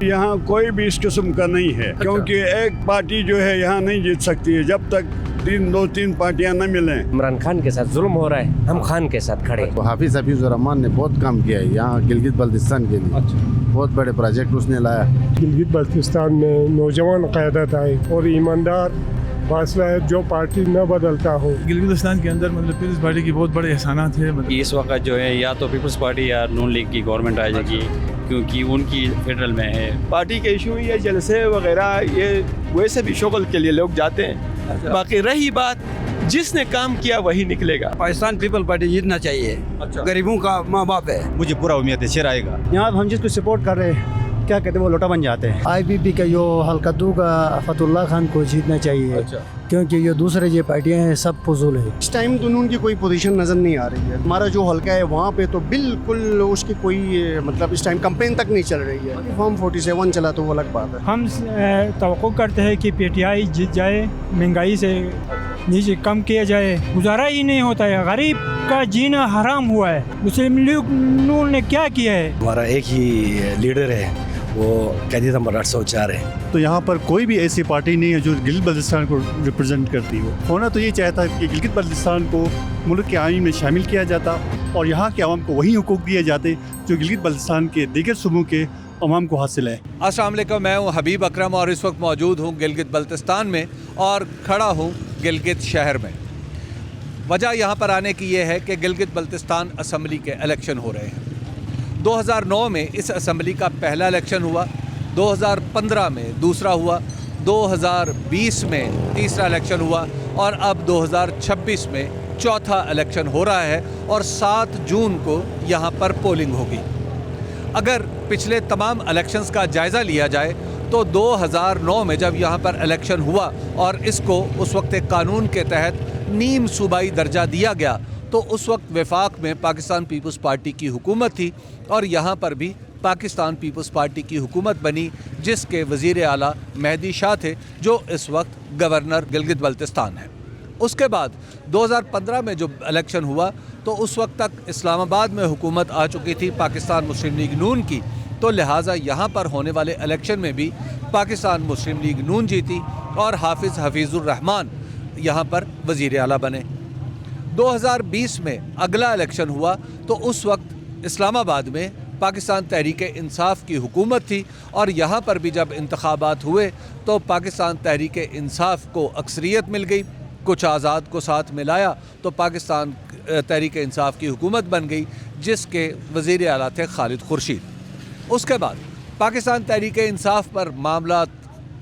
यहाँ कोई भी इस किस्म का नहीं है, क्योंकि एक पार्टी जो है यहाँ नहीं जीत सकती है जब तक दो तीन पार्टियां न मिलें। इमरान खान के साथ जुल्म हो रहा है, हम खान के साथ खड़े। तो हाफिज रहमान ने बहुत काम किया है यहाँ गिलगित बल्तिस्तान के लिए। बहुत बड़े प्रोजेक्ट उसने लाया। गिलगित बल्तिस्तान में नौजवान क़यादत आई और ईमानदार फासला है जो पार्टी न बदलता हो। गिलगित बल्तिस्तान के अंदर मतलब पीपल्स पार्टी की बहुत बड़े एहसानात है। इस वक्त जो है या तो पीपल्स पार्टी या नून लीग की गवर्नमेंट आ जाएगी, क्योंकि उनकी फेडरल में है। पार्टी के इशू ये जलसे वगैरह ये वैसे भी शगल के लिए लोग जाते हैं। बाकी रही बात जिसने काम किया वही निकलेगा। पाकिस्तान पीपल पार्टी जीतना चाहिए। गरीबों का माँ बाप है। मुझे पूरा उम्मीद है शेर आएगा। यहाँ हम जिसको सपोर्ट कर रहे हैं क्या कहते हैं वो लोटा बन जाते हैं। IPP का जो हल्कतू का फतुल्ला खान को जीतना चाहिए। क्योंकि ये दूसरे जो पार्टियां हैं सब फजूल है। इस टाइम तो उनकी कोई पोजीशन नज़र नहीं आ रही है। हमारा जो हल्का है वहाँ पे तो बिल्कुल उसकी कोई मतलब इस टाइम कैंपेन तक नहीं चल रही है। फॉर्म 47 चला तो वो अलग बात है। हम तवक्को करते हैं कि PTI जीत जाए, महंगाई से नीचे कम किया जाए। गुजारा ही नहीं होता है, गरीब का जीना हराम हुआ है। मुस्लिम लीग नून ने क्या किया है? हमारा एक ही लीडर है, वो कैदी नंबर 804 है। तो यहाँ पर कोई भी ऐसी पार्टी नहीं है जो गिलगित बल्तिस्तान को रिप्रेजेंट करती हो। होना तो ये चाहता है कि गिलगित बल्तिस्तान को मुल्क के आईन में शामिल किया जाता और यहाँ के अवाम को वही हुकूक दिए जाते जो गिलगित बल्तिस्तान के दीगर सूबों के अवाम को हासिल है। अस्सलाम वालेकुम, मैं हूँ हबीब अकरम और इस वक्त मौजूद हूँ गिलगित बल्तिस्तान में और खड़ा हूँ गिलगित शहर में। वजह यहाँ पर आने की ये है कि गिलगित बल्तिस्तान असम्बली के इलेक्शन हो रहे हैं। 2009 में इस असम्बली का पहला इलेक्शन हुआ, 2015 में दूसरा हुआ, 2020 में तीसरा इलेक्शन हुआ और अब 2026 में चौथा इलेक्शन हो रहा है और 7 जून को यहाँ पर पोलिंग होगी। अगर पिछले तमाम इलेक्शंस का जायज़ा लिया जाए तो 2009 में जब यहाँ पर इलेक्शन हुआ और इसको उस वक्त एक कानून के तहत नीम सूबाई दर्जा दिया गया तो उस वक्त वफाक में पाकिस्तान पीपल्स पार्टी की हुकूमत थी और यहाँ पर भी पाकिस्तान पीपल्स पार्टी की हुकूमत बनी, जिसके वज़ीर आला मेहदी शाह थे जो इस वक्त गवर्नर गिलगित बल्तिस्तान है। उसके बाद 2015 में जो इलेक्शन हुआ तो उस वक्त तक इस्लामाबाद में हुकूमत आ चुकी थी पाकिस्तान मुस्लिम लीग नून की, तो लिहाजा यहाँ पर होने वाले इलेक्शन में भी पाकिस्तान मुस्लिम लीग नून जीती और हफीज़ुर रहमान यहाँ पर वज़ीर आला बने। 2020 में अगला इलेक्शन हुआ तो उस वक्त इस्लामाबाद में पाकिस्तान तहरीक इंसाफ की हुकूमत थी और यहाँ पर भी जब इंतखाबात हुए तो पाकिस्तान तहरीक इंसाफ को अक्सरियत मिल गई, कुछ आज़ाद को साथ मिलाया तो पाकिस्तान तहरीक इंसाफ की हुकूमत बन गई, जिसके वज़ीर आला थे खालिद खुर्शीद। उसके बाद पाकिस्तान तहरीक इंसाफ पर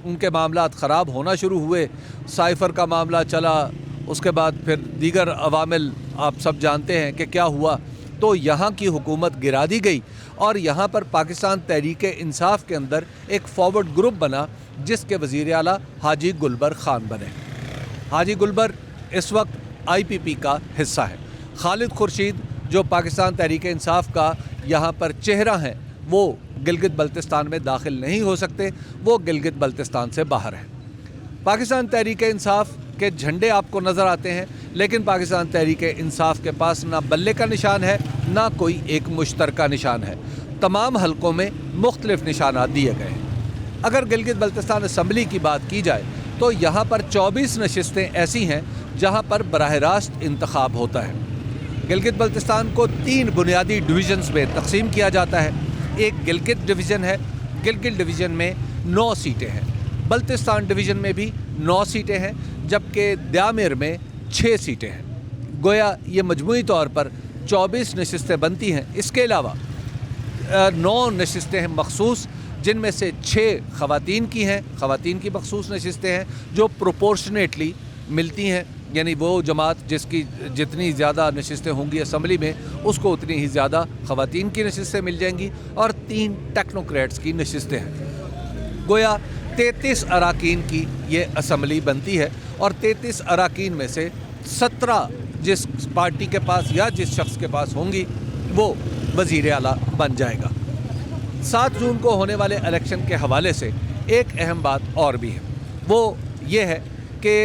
उनके मामलात ख़राब होना शुरू हुए, साइफ़र का मामला चला, उसके बाद फिर दीगर अवामिल आप सब जानते हैं कि क्या हुआ, तो यहाँ की हुकूमत गिरा दी गई और यहाँ पर पाकिस्तान तहरीक इंसाफ के अंदर एक फॉरवर्ड ग्रुप बना जिसके वज़ीर आला हाजी गुलबर ख़ान बने। हाजी गुलबर इस वक्त IPP का हिस्सा है। खालिद खुर्शीद जो पाकिस्तान तहरीक इंसाफ का यहाँ पर चेहरा हैं वो गिलगित बल्तिस्तान में दाखिल नहीं हो सकते, वो गिलगित बल्तिस्तान से बाहर हैं। पाकिस्तान तहरीक इंसाफ के झंडे आपको नज़र आते हैं, लेकिन पाकिस्तान तहरीक इंसाफ के पास ना बल्ले का निशान है ना कोई एक मुश्तरका निशान है। तमाम हलकों में मुख्तलिफ निशानात दिए गए हैं। अगर गिलगित बल्तिस्तान असम्बली की बात की जाए तो यहाँ पर 24 नशिस्तें ऐसी हैं जहाँ पर बराह रास्त इंतखाब होता है। गिलगित बल्तिस्तान को 3 बुनियादी डिवीज़न्स में तकसीम किया जाता है। एक गिलगित डिवीज़न है, गिलगित डिवीज़न में 9 सीटें हैं, बल्तिस्तान डिवीज़न में भी 9 सीटें हैं, जबकि द्यामिर में 6 सीटें हैं। गोया ये मजमूई तौर पर 24 नशिस्तें बनती हैं। इसके अलावा 9 नशिस्तें हैं मखसूस, जिनमें से 6 ख़वातीन की हैं, ख़वातीन की मखसूस नशिस्तें हैं जो प्रोपोर्शनेटली मिलती हैं, यानी वो जमात जिसकी जितनी ज़्यादा नशिस्तें होंगी असम्बली में उसको उतनी ही ज़्यादा ख़वातीन की नशिस्तें मिल जाएंगी और 3 टेक्नोक्रेट्स की नशिस्तें हैं। गोया 33 अराकीन की ये असम्बली बनती है और 33 अराकीन में से 17 जिस पार्टी के पास या जिस शख्स के पास होंगी वो वज़ीर आला बन जाएगा। 7 जून को होने वाले इलेक्शन के हवाले से एक अहम बात और भी है, वो ये है कि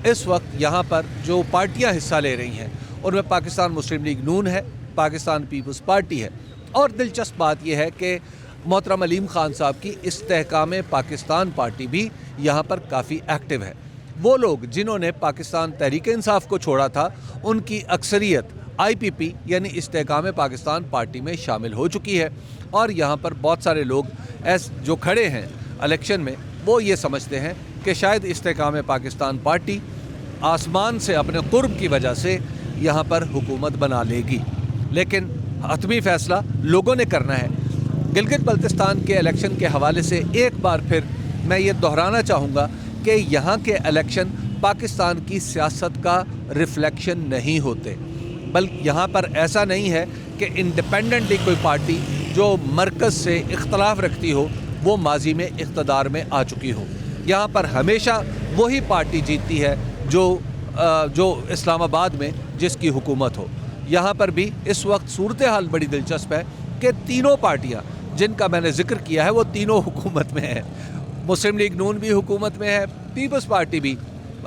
इस वक्त यहाँ पर जो पार्टियाँ हिस्सा ले रही हैं उनमें पाकिस्तान मुस्लिम लीग नून है, पाकिस्तान पीपल्स पार्टी है और दिलचस्प बात यह है कि मोहतरम अलीम खान साहब की इस्तेहकाम पाकिस्तान पार्टी भी यहाँ पर काफ़ी एक्टिव है। वो लोग जिन्होंने पाकिस्तान तहरीक इंसाफ को छोड़ा था, उनकी अक्सरियत IPP यानी इस्तेहकाम पाकिस्तान पार्टी में शामिल हो चुकी है। और यहाँ पर बहुत सारे लोग जो खड़े हैं इलेक्शन में, वो ये समझते हैं कि शायद इस्तेहकाम पाकिस्तान पार्टी आसमान से अपने कुर्ब की वजह से यहाँ पर हुकूमत बना लेगी। लेकिन हतमी फ़ैसला लोगों ने करना है। गिलगित बल्तिस्तान के इलेक्शन के हवाले से एक बार फिर मैं ये दोहराना चाहूँगा कि यहाँ के इलेक्शन पाकिस्तान की सियासत का रिफ्लेक्शन नहीं होते, बल्कि यहाँ पर ऐसा नहीं है कि इंडिपेंडेंटली कोई पार्टी जो मरकज़ से इख्तलाफ रखती हो वो माजी में इक़्तिदार में आ चुकी हो। यहाँ पर हमेशा वही पार्टी जीतती है जो इस्लामाबाद में जिसकी हुकूमत हो। यहाँ पर भी इस वक्त सूरत हाल बड़ी दिलचस्प है कि तीनों पार्टियाँ जिनका मैंने जिक्र किया है वो तीनों हुकूमत में है। मुस्लिम लीग नून भी हुकूमत में है, पीपल्स पार्टी भी,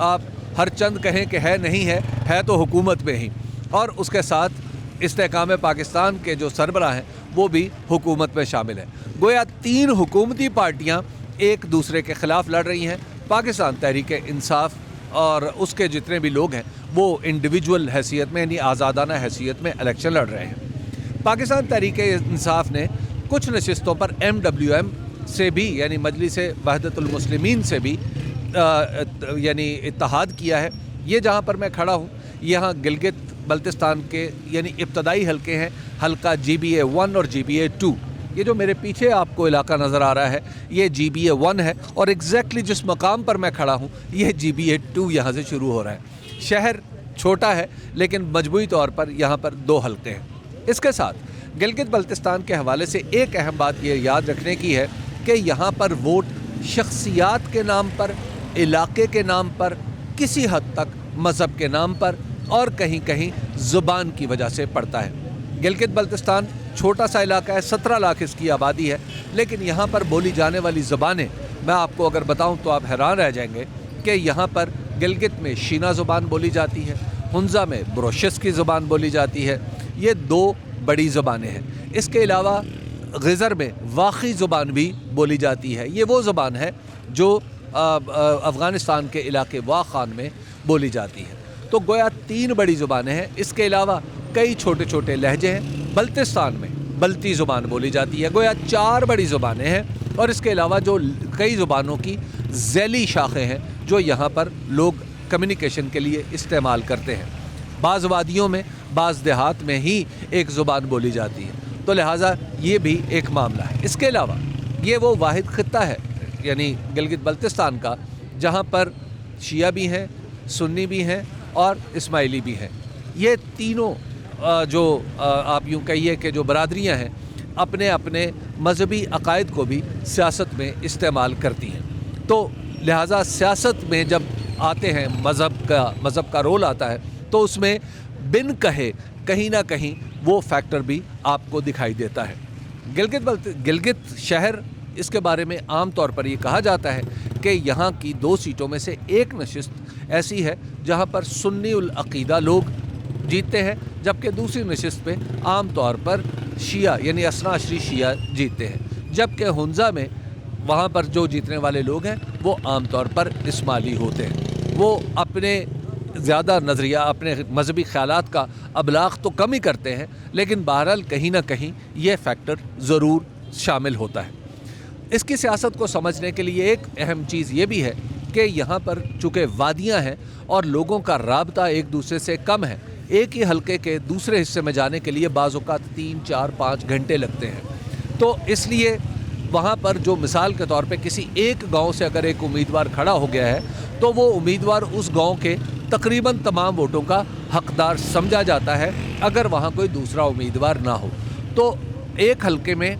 आप हर चंद कहें कि है नहीं है तो हुकूमत में ही, और उसके साथ इस्तेहकाम पाकिस्तान के जो सरबराह हैं वो भी हुकूमत में शामिल है। गोया तीन हुकूमती पार्टियाँ एक दूसरे के ख़िलाफ़ लड़ रही हैं। पाकिस्तान तहरीक इंसाफ और उसके जितने भी लोग हैं वो इंडिविजुअल हैसियत में यानी आज़ादाना हैसियत में इलेक्शन लड़ रहे हैं। पाकिस्तान तहरीक इंसाफ ने कुछ नशिस्तों पर MWM से भी यानी मजलिस वहदतुल मुस्लिमीन से भी यानी इत्तेहाद किया है। ये जहाँ पर मैं खड़ा हूँ यहाँ गिलगित बल्तिस्तान के यानी इब्तदाई हलके हैं, हलका GBA 1 और GBA 2। ये जो मेरे पीछे आपको इलाका नज़र आ रहा है ये GBA 1 है और एग्जैक्टली जिस मकाम पर मैं खड़ा हूँ ये GBA 2 यहाँ से शुरू हो रहा है। शहर छोटा है लेकिन मजमूई तौर पर यहाँ पर 2 हलके हैं। इसके साथ गिलगित बल्तिस्तान के हवाले से एक अहम बात ये याद रखने की है कि यहाँ पर वोट शख्सियात के नाम पर, इलाके के नाम पर, किसी हद तक मज़हब के नाम पर और कहीं कहीं ज़ुबान की वजह से पड़ता है। गिलगित बल्तिस्तान छोटा सा इलाका है, 17 लाख इसकी आबादी है, लेकिन यहाँ पर बोली जाने वाली ज़बानें मैं आपको अगर बताऊँ तो आप हैरान रह जाएंगे कि यहाँ पर गिलगित में शीना ज़ुबान बोली जाती है, हुंज़ा में ब्रोशस की ज़ुबान बोली जाती है। ये 2 बड़ी ज़ुबानें हैं। इसके अलावा ग़िज़र में वाक़ई ज़ुबान भी बोली जाती है। ये वो ज़ुबान है जो अफ़गानिस्तान के इलाके वाखान में बोली जाती है। तो गोया 3 बड़ी ज़ुबानें हैं। इसके अलावा कई छोटे छोटे लहजे हैं। बल्तिस्तान में बल्ती ज़ुबान बोली जाती है। गोया 4 बड़ी ज़ुबानें हैं और इसके अलावा जो कई ज़ुबानों की ज़ैली शाखें हैं जो यहाँ पर लोग कम्युनिकेशन के लिए इस्तेमाल करते हैं। बाज़ वादियों में, बाज़ देहात में ही एक ज़ुबान बोली जाती है, तो लिहाजा ये भी एक मामला है। इसके अलावा ये वो वाहिद ख़ित्ता है यानी गिलगित बल्तिस्तान का जहाँ पर शिया भी हैं, सुन्नी भी हैं और इस्माइली भी हैं। ये तीनों जो आप यूँ कहिए कि जो बरादरियाँ हैं अपने अपने मजहबी अकायद को भी सियासत में इस्तेमाल करती हैं। तो लिहाजा सियासत में जब आते हैं मज़हब का रोल आता है तो उसमें बिन कहे कहीं ना कहीं वो फैक्टर भी आपको दिखाई देता है। गिलगित शहर, इसके बारे में आम तौर पर ये कहा जाता है कि यहाँ की 2 सीटों में से एक नशिस्त ऐसी है जहाँ पर सुन्नी उल अक़ीदा लोग जीतते हैं, जबकि दूसरी नशिस्त पे आम तौर पर शिया यानी असना अशरी शिया जीतते हैं। जबकि हुंज़ा में वहाँ पर जो जीतने वाले लोग हैं वो आम तौर पर इस्माइली होते हैं। वो अपने ज़्यादा नज़रिया, अपने मजहबी ख़यालात का अबलाग तो कम ही करते हैं, लेकिन बहरहाल कहीं ना कहीं ये फैक्टर ज़रूर शामिल होता है। इसकी सियासत को समझने के लिए एक अहम चीज़ ये भी है कि यहाँ पर चूँकि वादियाँ हैं और लोगों का राबता एक दूसरे से कम है, एक ही हलके के दूसरे हिस्से में जाने के लिए बाज़ औक़ात 3, 4, 5 घंटे लगते हैं। तो इसलिए वहाँ पर जो मिसाल के तौर पे किसी एक गांव से अगर एक उम्मीदवार खड़ा हो गया है तो वो उम्मीदवार उस गांव के तकरीबन तमाम वोटों का हकदार समझा जाता है अगर वहाँ कोई दूसरा उम्मीदवार ना हो। तो एक हलके में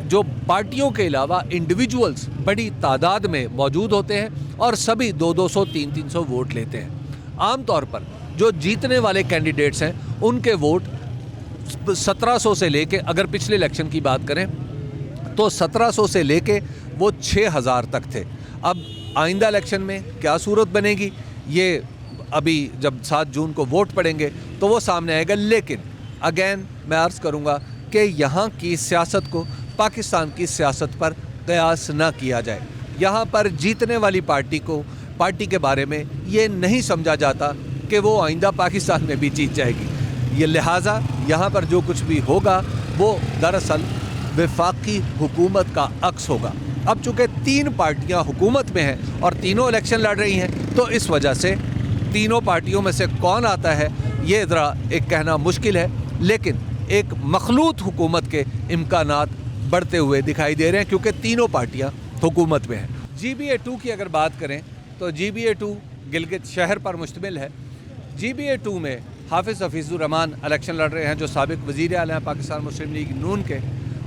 जो पार्टियों के अलावा इंडिविजुअल्स बड़ी तादाद में मौजूद होते हैं और सभी 200-200, 300-300 वोट लेते हैं। आम तौर पर जो जीतने वाले कैंडिडेट्स हैं उनके वोट 1700 से लेके, अगर पिछले इलेक्शन की बात करें तो 1700 से लेके वो 6000 तक थे। अब आइंदा इलेक्शन में क्या सूरत बनेगी ये अभी जब 7 जून को वोट पड़ेंगे तो वो सामने आएगा। लेकिन अगेन मैं अर्ज़ करूँगा कि यहाँ की सियासत को पाकिस्तान की सियासत पर कयास न किया जाए। यहाँ पर जीतने वाली पार्टी के बारे में ये नहीं समझा जाता कि वो आइंदा पाकिस्तान में भी जीत जाएगी। ये लिहाजा यहाँ पर जो कुछ भी होगा वो दरअसल वफाकी हुकूमत का अक्स होगा। अब चूँकि 3 पार्टियाँ हुकूमत में हैं और तीनों इलेक्शन लड़ रही हैं, तो इस वजह से तीनों पार्टियों में से कौन आता है ये ज़रा एक कहना मुश्किल है, लेकिन एक मखलूत हुकूमत के इम्कानात बढ़ते हुए दिखाई दे रहे हैं क्योंकि तीनों पार्टियाँ हुकूमत में हैं। GBA2 की अगर बात करें तो GBA2 गिलगित शहर पर मुश्तमिल है। GBA2 में हाफिज़ हफीज़ुर रहमान इलेक्शन लड़ रहे हैं जो साबिक वज़ीर आला हैं पाकिस्तान मुस्लिम लीग नून के,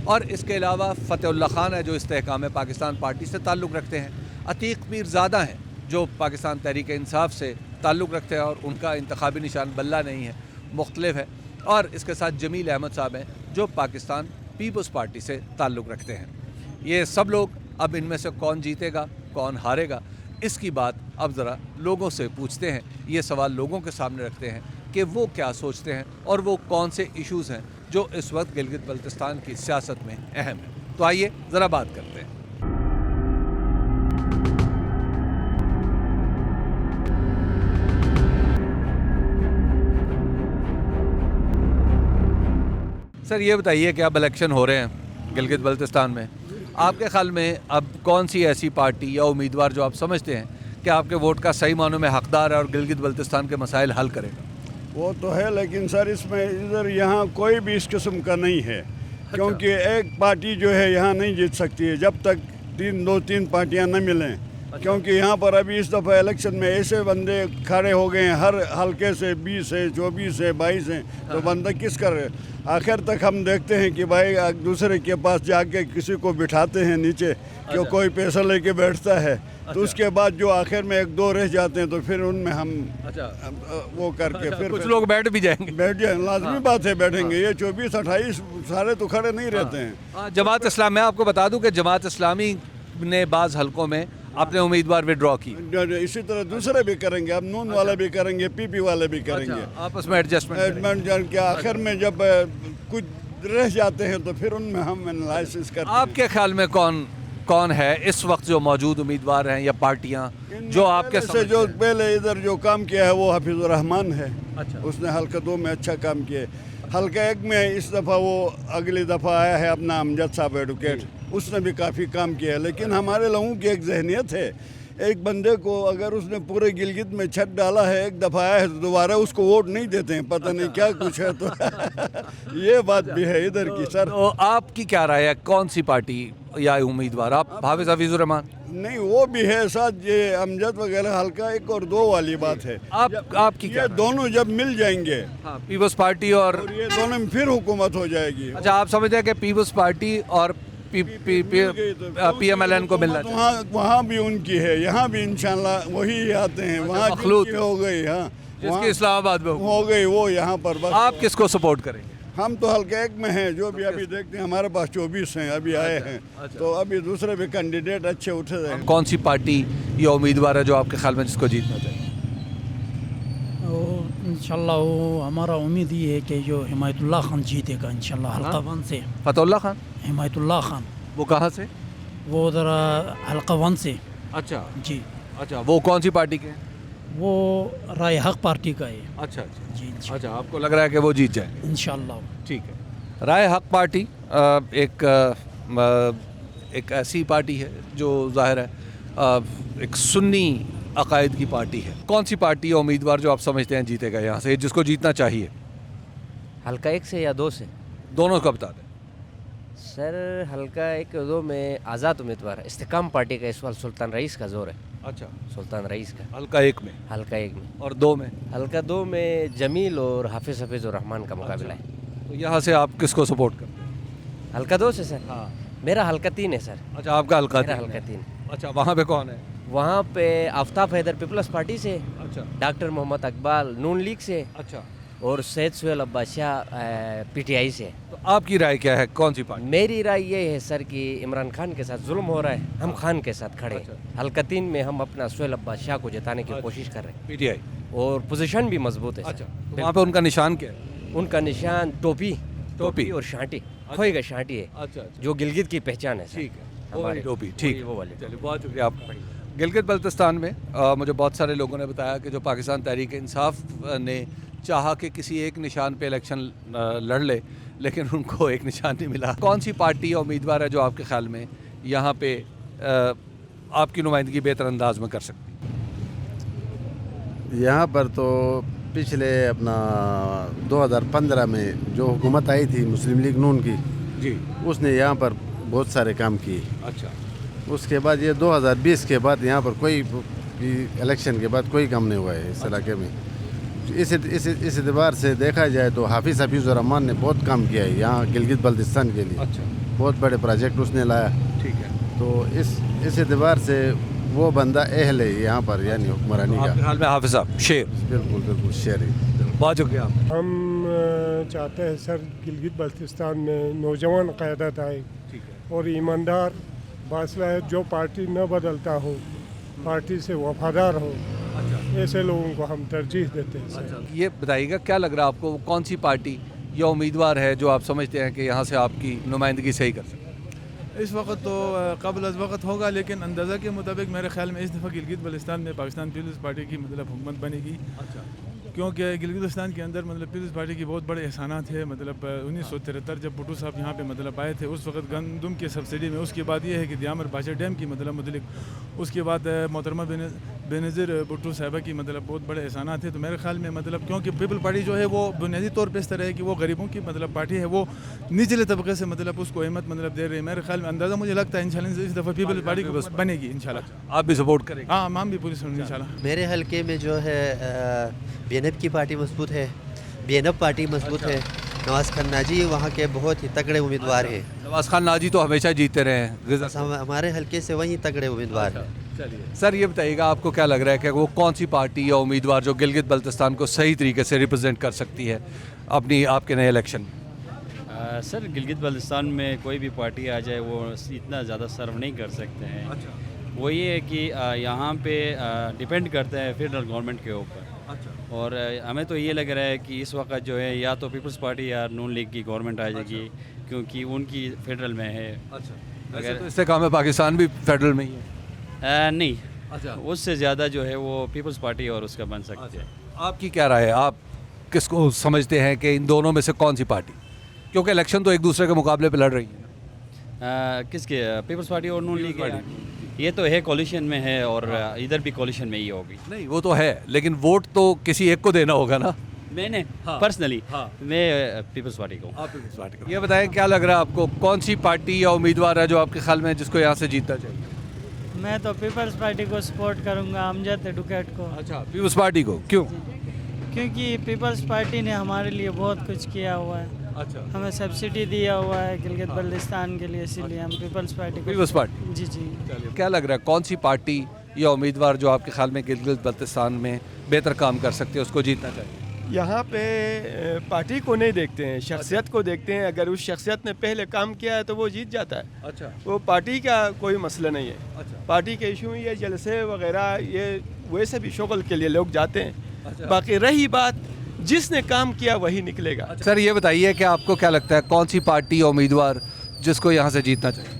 और इसके अलावा फ़तेहुल्लाह खान है जो इस्तेहकाम पाकिस्तान पार्टी से ताल्लुक़ रखते हैं। अतीक मीरज़ादा हैं जो पाकिस्तान तहरीक इंसाफ से ताल्लुक़ रखते हैं और उनका इंतखाबी निशान बल्ला नहीं है, मुख्तलिफ है। और इसके साथ जमील अहमद साहब हैं जो पाकिस्तान पीपल्स पार्टी से ताल्लुक़ रखते हैं। ये सब लोग, अब इनमें से कौन जीतेगा कौन हारेगा इसकी बात अब ज़रा लोगों से पूछते हैं। ये सवाल लोगों के सामने रखते हैं कि वो क्या सोचते हैं और वो कौन से इश्यूज़ हैं जो इस वक्त गिलगित बल्तिस्तान की सियासत में अहम है। तो आइए ज़रा बात करते हैं। सर ये बताइए कि अब इलेक्शन हो रहे हैं गिलगित बल्तिस्तान में, आपके ख्याल में अब कौन सी ऐसी पार्टी या उम्मीदवार जो आप समझते हैं कि आपके वोट का सही मानों में हकदार है और गिलगित बल्तिस्तान के मसाइल हल करेगा? वो तो है, लेकिन सर इसमें इधर यहाँ कोई भी इस किस्म का नहीं है, क्योंकि एक पार्टी जो है यहाँ नहीं जीत सकती है जब तक 2-3 पार्टियाँ न मिलें। क्योंकि यहाँ पर अभी इस दफ़ा इलेक्शन में ऐसे बंदे खड़े हो गए हैं, हर हल्के से 20 है, 24 है, 22 हैं, तो बंदा किस कर आखिर तक हम देखते हैं कि भाई एक दूसरे के पास जाके किसी को बिठाते हैं नीचे, क्यों कोई पैसा लेके बैठता है, तो उसके बाद जो आखिर में 1-2 रह जाते हैं तो फिर उनमें हम वो करके फिर कुछ लोग बैठ भी जाएंगे। बैठ जाए, लाजमी बात है बैठेंगे। ये 24-28 सारे तो खड़े नहीं रहते हैं। जमात इस्लाम, मैं आपको बता दूं कि जमात इस्लामी ने बाज़ हलकों में अपने उम्मीदवार विड्रॉ की, इसी तरह दूसरे भी करेंगे, अब नून वाले भी करेंगे, PP वाले भी करेंगे। आपस में एडजस्टमेंट के आखिर में जब कुछ रह जाते हैं तो फिर उनमें हम एनालिसिस करते हैं। आपके ख्याल में कौन है इस वक्त जो मौजूद उम्मीदवार हैं या पार्टियां जो आपके से जो पहले इधर जो काम किया है वो हफीज़ुर रहमान है। अच्छा। उसने हल्का 2 में अच्छा काम किया है। हल्का 1 में इस दफ़ा वो अगली दफ़ा आया है अपना अमजद साहब एडवोकेट, उसने भी काफ़ी काम किया है। लेकिन हमारे लोगों की एक जहनियत है, एक बंदे को अगर उसने पूरे गिलगित में छत डाला है, एक दफ़ा आया है तो दोबारा उसको वोट नहीं देते हैं, पता नहीं क्या कुछ है। तो ये बात भी है इधर की सर। तो आपकी क्या राय है, कौन सी पार्टी या उम्मीदवार? आप हाफिज़ हफीज़ुर रहमान? नहीं, वो भी है साथ, ये अमजद वगैरह हल्का 1 और 2 वाली बात है। आपकी क्या? ये दोनों जब मिल जाएंगे, पीपल्स पार्टी और ये दोनों में फिर हुकूमत हो जाएगी। अच्छा, आप समझते हैं कि पीपल्स पार्टी और PMLN को मिलना चाहिए? वहाँ भी उनकी है, यहाँ भी इंशाल्लाह वही आते हैं। वहाँ मखलूत हो गई, हाँ जिसकी इस्लामाबाद में हो गई वो यहाँ पर। बस आप किसको सपोर्ट करेंगे? हम तो हल्का 1 में हैं, जो भी अभी देखते हैं हमारे पास 24 हैं अभी आए हैं, तो अभी दूसरे भी कैंडिडेट अच्छे उठे हैं। कौन सी पार्टी या उम्मीदवार है जो आपके ख्याल में जिसको जीतना चाहिए? इंशाल्लाह वो हमारा उम्मीद ये है कि जो हिमायतुल्लाह खान जीतेगा इंशाल्लाह हल्का 1 से। फतहुल्लाह खान? हिमायतुल्लाह खान। वो कहाँ से? वो उधर हल्का 1 से। अच्छा जी। अच्छा, वो कौन सी पार्टी के? वो राय हक पार्टी का है। अच्छा जी। अच्छा, आपको लग रहा है कि वो जीत जाए? इंशाल्लाह। ठीक है। राय हक पार्टी एक ऐसी पार्टी है जो ज़ाहिर है एक सुन्नी अकायद की पार्टी है। कौन सी पार्टी या उम्मीदवार जो आप समझते हैं जीतेगा यहाँ से, जिसको जीतना चाहिए? हल्का 1 से या 2 से? दोनों का बता दें सर। हल्का 1 और 2 में आज़ाद उम्मीदवार इस्तेकाम पार्टी का इस बार सुल्तान रईस का जोर है। अच्छा, सुल्तान रईस का। हल्का 1 में? हल्का 1 में। और 2 में? हल्का 2 में जमील और हाफिज़ हफीज़ुर रहमान का मुकाबला है। तो यहाँ से आप किसको सपोर्ट करते हैं? हल्का 2 से सर? हाँ, मेरा हल्का 3 है सर। अच्छा, आपका हल्का 3? हल्का 3। अच्छा, वहाँ पे कौन है? वहाँ पे आफ्ताब हैदर पीपल्स पार्टी से। अच्छा। डॉक्टर मोहम्मद इकबाल नून लीग से। अच्छा। और सैयद सुहेल अब्बास शाह PTI से। तो आपकी राय क्या है, कौन सी पार्टी? मेरी राय ये है सर कि इमरान खान के साथ जुल्म हो रहा है, हम खान के साथ खड़े। हल्का 3 में हम अपना सुहेल अब्बास शाह को जिताने की कोशिश कर रहे हैं। PTI और पोजीशन भी मजबूत है। अच्छा, तो वहाँ पे उनका निशान क्या है? उनका निशान टोपी टोपी और शांटी, खोए का शांटी है, अच्छा जो गिलगित की पहचान है सर। ठीक है, हमारे टोपी, ठीक, वो वाले। चलिए बहुत शुक्रिया आपका। गिलगित बल्तिस्तान में मुझे बहुत सारे लोगों ने बताया कि जो पाकिस्तान तहरीक इंसाफ ने चाहा कि किसी एक निशान पे इलेक्शन लड़ ले, लेकिन उनको एक निशान नहीं मिला। कौन सी पार्टी या उम्मीदवार है जो आपके ख्याल में यहाँ पे आपकी नुमाइंदगी बेहतर अंदाज में कर सकती? यहाँ पर तो पिछले अपना 2015 में जो हुकूमत आई थी मुस्लिम लीग नून की जी, उसने यहाँ पर बहुत सारे काम किए। अच्छा, उसके बाद ये 2020 के बाद यहाँ पर कोई भी इलेक्शन के बाद कोई काम नहीं हुआ है इस इलाके में। इस एतबार से देखा जाए तो हाफिज़ रहमान ने बहुत काम किया है यहाँ गिलगित बल्तिस्तान के लिए। अच्छा, बहुत बड़े प्रोजेक्ट उसने लाया। ठीक है, तो इस एतबार से वो बंदा अहल है यहाँ पर यानी हुक्मरानी आपके का। ख्याल में हाफिज़ साहब शेर? बिल्कुल बिल्कुल शेर है। बहुत शुक्रिया। हम चाहते हैं सर गिलगित बल्तिस्तान में नौजवान क़यादत आए और ईमानदार बासलाहियत, जो पार्टी न बदलता हो, पार्टी से वफादार हो, ऐसे लोगों को हम तरजीह देते हैं सर। ये बताइएगा क्या लग रहा है आपको, कौन सी पार्टी या उम्मीदवार है जो आप समझते हैं कि यहाँ से आपकी नुमाइंदगी सही कर सकते हैं? इस वक्त तो कबल अज़ वक्त होगा, लेकिन अंदाज़ा के मुताबिक मेरे ख्याल में इस दफ़ा गिलगित बल्तिस्तान में पाकिस्तान पीपल्स पार्टी की मतलब हुकूमत बनेगी। अच्छा, क्योंकि गिलगित बल्तिस्तान के अंदर मतलब पीपल्स पार्टी की बहुत बड़े एहसानात है। मतलब 1973 जब भुट्टो साहब यहाँ पे मतलब आए थे, उस वक्त गंदम की सब्सिडी में, उसके बाद ये है कि दियामर बाशा डैम की मतलब मुतलिक, उसके बाद मोहतरमा बेनज़ीर भुट्टो साहबा की मतलब बहुत बड़े एहसानात है। तो मेरे ख्याल में मतलब क्योंकि पीपल पार्टी जो है वो बुनियादी तौर पर इस तरह है कि वो गरीबों की मतलब पार्टी है, वो निचले तबके से मतलब उसको अहमियत मतलब दे रही है। मेरे ख्याल में अंदाज़ा मुझे लगता है इंशाल्लाह इस दफ़ा पीपल पार्टी बनेगी इंशाल्लाह। आप भी सपोर्ट करेंगे? हाँ, हम भी पूरी सुनेंगे इंशाल्लाह। मेरे हलके में जो है BNF की पार्टी मजबूत है, BNF पार्टी मजबूत है। नवाज़ खान नाजी वहाँ के बहुत ही तगड़े उम्मीदवार हैं। नवाज़ खान नाजी तो हमेशा जीते रहे हैं, हमारे हलके से वही तगड़े उम्मीदवार हैं। चलिए सर, ये बताइएगा आपको क्या लग रहा है कि वो कौन सी पार्टी या उम्मीदवार जो गिलगित बल्तिस्तान को सही तरीके से रिप्रेजेंट कर सकती है अपनी आपके नए इलेक्शन में? सर गिलगित बल्तिस्तान में कोई भी पार्टी आ जाए वो इतना ज़्यादा सर्व नहीं कर सकते हैं। अच्छा, वो ये है कि यहाँ पे डिपेंड करता है फेडरल गवर्नमेंट के ऊपर। अच्छा, और हमें तो ये लग रहा है कि इस वक्त जो है या तो पीपल्स पार्टी या नून लीग की गवर्नमेंट आ जाएगी। अच्छा, क्योंकि उनकी फेडरल में है। अच्छा, अगर तो इससे काम है पाकिस्तान भी फेडरल में ही है? नहीं, अच्छा, उससे ज़्यादा जो है वो पीपल्स पार्टी और उसका बन सकती है। आपकी क्या राय है, आप किसको समझते हैं कि इन दोनों में से कौन सी पार्टी, क्योंकि इलेक्शन तो एक दूसरे के मुकाबले पे लड़ रही है? किसके, पीपल्स पार्टी और नून लीग पार्टी? ये तो है कॉलिशन में है और इधर भी कॉलिशन में ही होगी। नहीं, वो तो है, लेकिन वोट तो किसी एक को देना होगा ना। मैंने पर्सनली मैं पीपल्स पार्टी को। आप पीपल्स पार्टी को। ये बताएं क्या लग रहा है आपको, कौन सी पार्टी या उम्मीदवार है जो आपके ख्याल में जिसको यहाँ से जीतना चाहिए? मैं तो पीपल्स पार्टी को सपोर्ट करूंगा, अमजद एडवोकेट को। अच्छा, पीपल्स पार्टी को क्यों? क्योंकि पीपल्स पार्टी ने हमारे लिए बहुत कुछ किया हुआ है। अच्छा, हमें सब्सिडी दिया हुआ है गिलगित बल्तिस्तान के लिए, इसीलिए हम पीपल्स पार्टी को। पीपल्स पार्टी? जी जी। क्या लग रहा है कौन सी पार्टी या उम्मीदवार जो आपके ख्याल में गिलगित बल्तिस्तान में बेहतर काम कर सकते हैं, उसको जीतना चाहिए? यहाँ पे पार्टी को नहीं देखते हैं, शख्सियत को देखते हैं। अगर उस शख्सियत ने पहले काम किया है तो वो जीत जाता है। अच्छा, वो पार्टी का कोई मसला नहीं है। अच्छा, पार्टी के इशू ये जलसे वगैरह ये वैसे भी शगल के लिए लोग जाते हैं। अच्छा, बाकी रही बात जिसने काम किया वही निकलेगा। अच्छा, सर ये बताइए कि आपको क्या लगता है कौन सी पार्टी या उम्मीदवार जिसको यहाँ से जीतना चाहिए?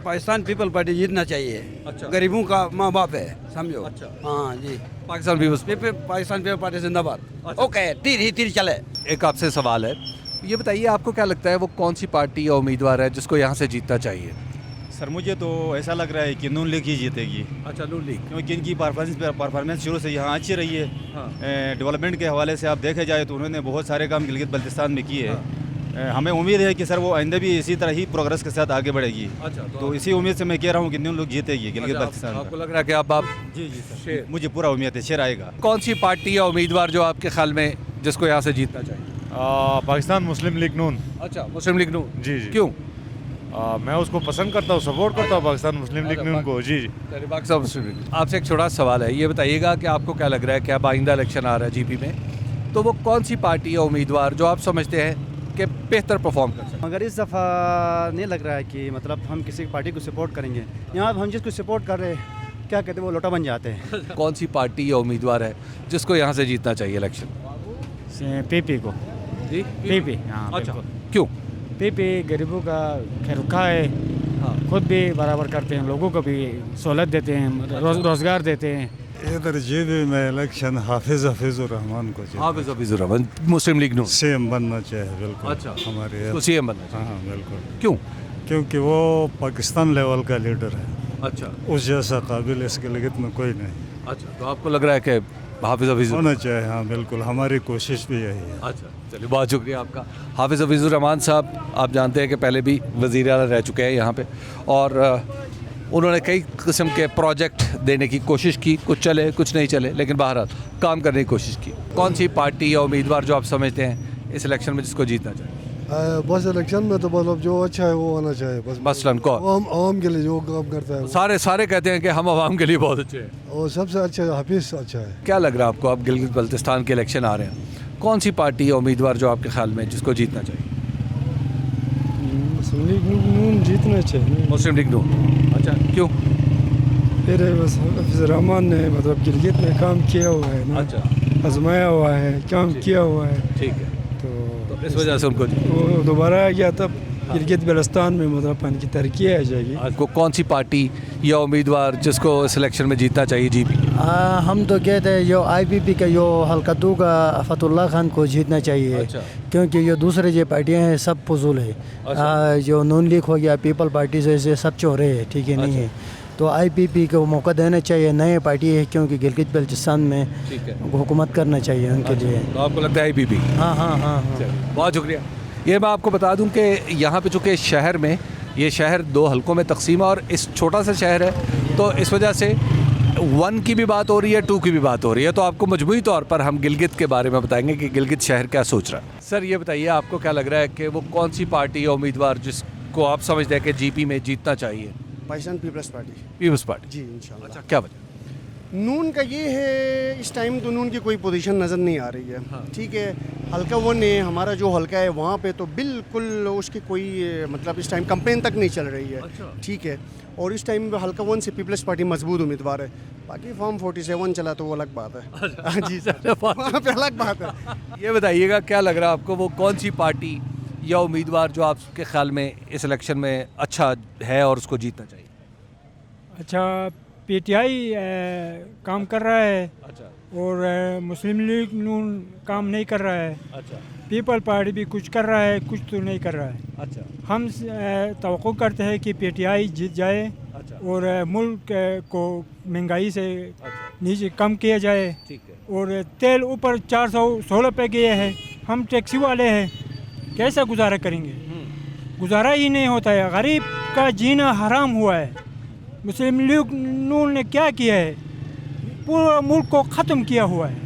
पाकिस्तान पीपल पार्टी जीतना चाहिए। अच्छा, गरीबों का माँ बाप है, समझो। अच्छा, हाँ जी, पाकिस्तान पीपल्स पाकिस्तान पीपल पार्टी जिंदाबाद। अच्छा, ओके, तीर चले। एक आपसे सवाल है, ये बताइए आपको क्या लगता है वो कौन सी पार्टी या उम्मीदवार है जिसको यहाँ से जीतना चाहिए? सर मुझे तो ऐसा लग रहा है कि नून लीग ही जीतेगी। अच्छा, नून लीग, क्योंकि इनकी परफॉर्मेंस शुरू से यहाँ अच्छी रही है। हाँ। डेवलपमेंट के हवाले से आप देखे जाए तो उन्होंने बहुत सारे काम गिलगित बल्तिस्तान में किए हैं। हमें उम्मीद है कि सर वो आइंदा भी इसी तरह ही प्रोग्रेस के साथ आगे बढ़ेगी। अच्छा, तो इसी उम्मीद से मैं कह रहा हूँ कि नून लीग जीतेगी गिलगित बल्तिस्तान। आपको लग रहा है कि आप जी जी सर, मुझे पूरा उम्मीद है शेर आएगा। कौन सी पार्टी या उम्मीदवार जो आपके ख्याल में जिसको यहाँ से जीतना चाहिए? पाकिस्तान मुस्लिम लीग नून। अच्छा, मुस्लिम लीग नून। जी जी। क्यों? मैं उसको पसंद करता हूँ, सपोर्ट करता हूँ पाकिस्तान मुस्लिम लीग नून को। जी जी। पाकिस्तान मुस्लिम लीग। आपसे एक छोटा सवाल है, ये बताइएगा कि आपको क्या लग रहा है कि अब आइंदा इलेक्शन आ रहा है GP में, तो वो कौन सी पार्टी या उम्मीदवार जो आप समझते हैं कि बेहतर परफॉर्म कर सकते हैं? मगर इस दफ़ा नहीं लग रहा है कि मतलब हम किसी पार्टी को सपोर्ट करेंगे। यहाँ हम जिसको सपोर्ट कर रहे हैं क्या कहते हैं वो लोटा बन जाते हैं। कौन सी पार्टी या उम्मीदवार है जिसको यहाँ से जीतना चाहिए इलेक्शन? PP को। जी पीपी हाँ अच्छा बिल्कुल। क्यों पीपी गरीबों का खैरुखा है, खुद भी बराबर करते हैं, लोगों को भी सहूलत देते हैं, रोज़गार देते हैं। इधर जीबी में इलेक्शन हाफिज़ुर रहमान को हाफिज़ुर रहमान मुस्लिम लीग नून सीएम बनना चाहिए बिल्कुल। अच्छा हमारे उसको सीएम बनना चाहिए। हाँ बिल्कुल। क्यों? क्योंकि वो पाकिस्तान लेवल का लीडर है। अच्छा उस जैसा काबिल इसके गिलगित में कोई नहीं। अच्छा तो आपको लग रहा है कि हाफिज़ होना चाहिए। हाँ बिल्कुल, हमारी कोशिश भी यही है। अच्छा चलिए बहुत शुक्रिया आपका। हाफिज़ हफीज़ुर रहमान साहब आप जानते हैं कि पहले भी वज़ीर आला रह चुके हैं यहाँ पे, और उन्होंने कई किस्म के प्रोजेक्ट देने की कोशिश की, कुछ चले कुछ नहीं चले, लेकिन बहरहाल काम करने की कोशिश की। कौन सी पार्टी या उम्मीदवार जो आप समझते हैं इस इलेक्शन में जिसको जीतना चाहिए? बस इलेक्शन में तो मतलब जो अच्छा है वो आना चाहिए बस। मसलन कौन? आवाम के लिए जो काम करता है। सारे कहते हैं कि हम आवाम के लिए बहुत अच्छे हैं। और सबसे अच्छा हाफिज़ अच्छा है। क्या लग रहा है आपको, अब गिलगित बल्तिस्तान के इलेक्शन आ रहे हैं, कौन सी पार्टी या उम्मीदवार जो आपके ख्याल में जिसको जीतना चाहिए? मुस्लिम लीग नून जीतना चाहिए। मुस्लिम लीग नून। अच्छा क्यों? फिर बस हाफिज़ रहमान ने मतलब गिलगित में काम किया हुआ है ना। अच्छा आजमाया हुआ है, काम किया हुआ है, ठीक है, तो इस वजह से उनको वो दोबारा आ गया तब गिलगित बल्तिस्तान में मतलब पानी की तरक्की आ जाएगी। आपको कौन सी पार्टी या उम्मीदवार जिसको इस इलेक्शन में जीतना चाहिए जीपी? हम तो कहते हैं जो IPP का जो हल्कतू का फतुल्ला खान को जीतना चाहिए। अच्छा। क्योंकि जो दूसरे जो पार्टियां हैं सब फजूल है। अच्छा। जो नून लीग हो गया, पीपल पार्टी से सब चोरे हैं, ठीक है नहीं है। तो IPP को मौका देना चाहिए, नए पार्टी है क्योंकि गिलगित बल्तिस्तान में ठीक है, हुकूमत करना चाहिए उनके लिए। तो आपको लगता है IPP? हाँ हाँ हाँ हाँ। बहुत शुक्रिया। ये मैं आपको बता दूं कि यहाँ पे चूँकि शहर में ये शहर 2 हलकों में तकसीम है और इस छोटा सा शहर है, तो इस वजह से 1 की भी बात हो रही है, 2 की भी बात हो रही है। तो आपको मजमूई तौर पर हम गिलगित के बारे में बताएंगे कि गिलगित शहर क्या सोच रहा है। सर ये बताइए आपको क्या लग रहा है कि वो कौन सी पार्टी या उम्मीदवार जिसको आप समझते हैं कि GP में जीतना चाहिए? पाकिस्तान पीपल्स पार्टी। पीपल्स पार्टी जी इंशाल्लाह। अच्छा क्या वजह? नून का ये है इस टाइम तो नून की कोई पोजीशन नज़र नहीं आ रही है। हाँ। ठीक है, हल्का 1 है हमारा जो हल्का है वहाँ पे तो बिल्कुल उसकी कोई मतलब इस टाइम कंपेन तक नहीं चल रही है। अच्छा। ठीक है, और इस टाइम हल्का 1 से पीपल्स पार्टी मजबूत उम्मीदवार है। बाकी फॉर्म 47 चला तो वो अलग बात है। जी सर, वहाँ पे अलग बात है। ये बताइएगा क्या लग रहा है आपको, वो कौन सी पार्टी या उम्मीदवार जो आपके ख्याल में इस इलेक्शन में अच्छा है और उसको जीतना चाहिए? अच्छा PTI काम कर रहा है। अच्छा। और मुस्लिम लीग नून काम नहीं कर रहा है। अच्छा। पीपल पार्टी भी कुछ कर रहा है, कुछ तो नहीं कर रहा है। अच्छा। हम तवक्को करते हैं कि PTI जीत जाए। अच्छा। और मुल्क को महंगाई से नीचे कम किया जाए। ठीक है। और तेल ऊपर 416 पे गए हैं, हम टैक्सी वाले हैं, कैसा गुजारा करेंगे? गुजारा ही नहीं होता है, गरीब का जीना हराम हुआ है। मुस्लिम लीग नून ने क्या किया है, पूरा मुल्क को ख़त्म किया हुआ है।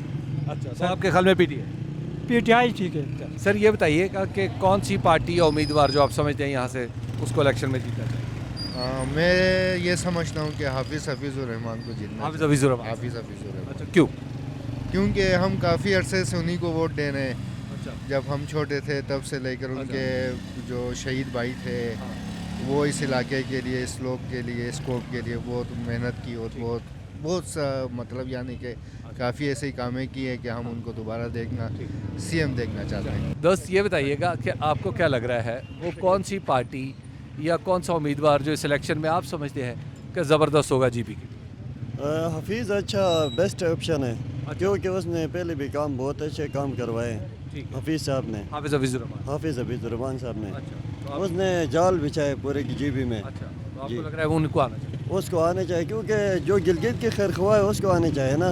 अच्छा, तो आपके ख्याल में PTI ठीक है। सर ये बताइएगा कि कौन सी पार्टी या उम्मीदवार जो आप समझते हैं यहाँ से उसको इलेक्शन में जीतना चाहिए? मैं ये समझता हूँ कि हाफिज़ुर रहमान को जीतना। हाफिज़ुर रहमान। हाफिज़ुर रहमान। अच्छा क्यों? क्योंकि हम काफ़ी अरसे से उन्हीं को वोट दे रहे हैं। जब हम छोटे थे तब से लेकर उनके जो शहीद भाई थे वो इस इलाके के लिए, इस लोग के लिए, इस कोप के लिए बहुत मेहनत की और बहुत मतलब यानी कि काफ़ी ऐसे कामें किए कि हम उनको दोबारा देखना CM देखना चाहते हैं। दोस्त ये बताइएगा कि आपको क्या लग रहा है, वो कौन सी पार्टी या कौन सा उम्मीदवार जो इस इलेक्शन में आप समझते हैं कि ज़बरदस्त होगा GP की? हफीज़ अच्छा बेस्ट ऑप्शन है क्योंकि उसने पहले भी काम बहुत अच्छे काम करवाए हफीज़ साहब ने। हाफिज़ हफीज़ुर रहमान साहब ने उसने जाल बिछाए पूरे GP में। अच्छा, तो आपको लग रहा है वो उनको आना चाहिए? उसको आने चाहिए क्योंकि जो गिलगित के खैर ख्वाह है उसको आने चाहिए ना।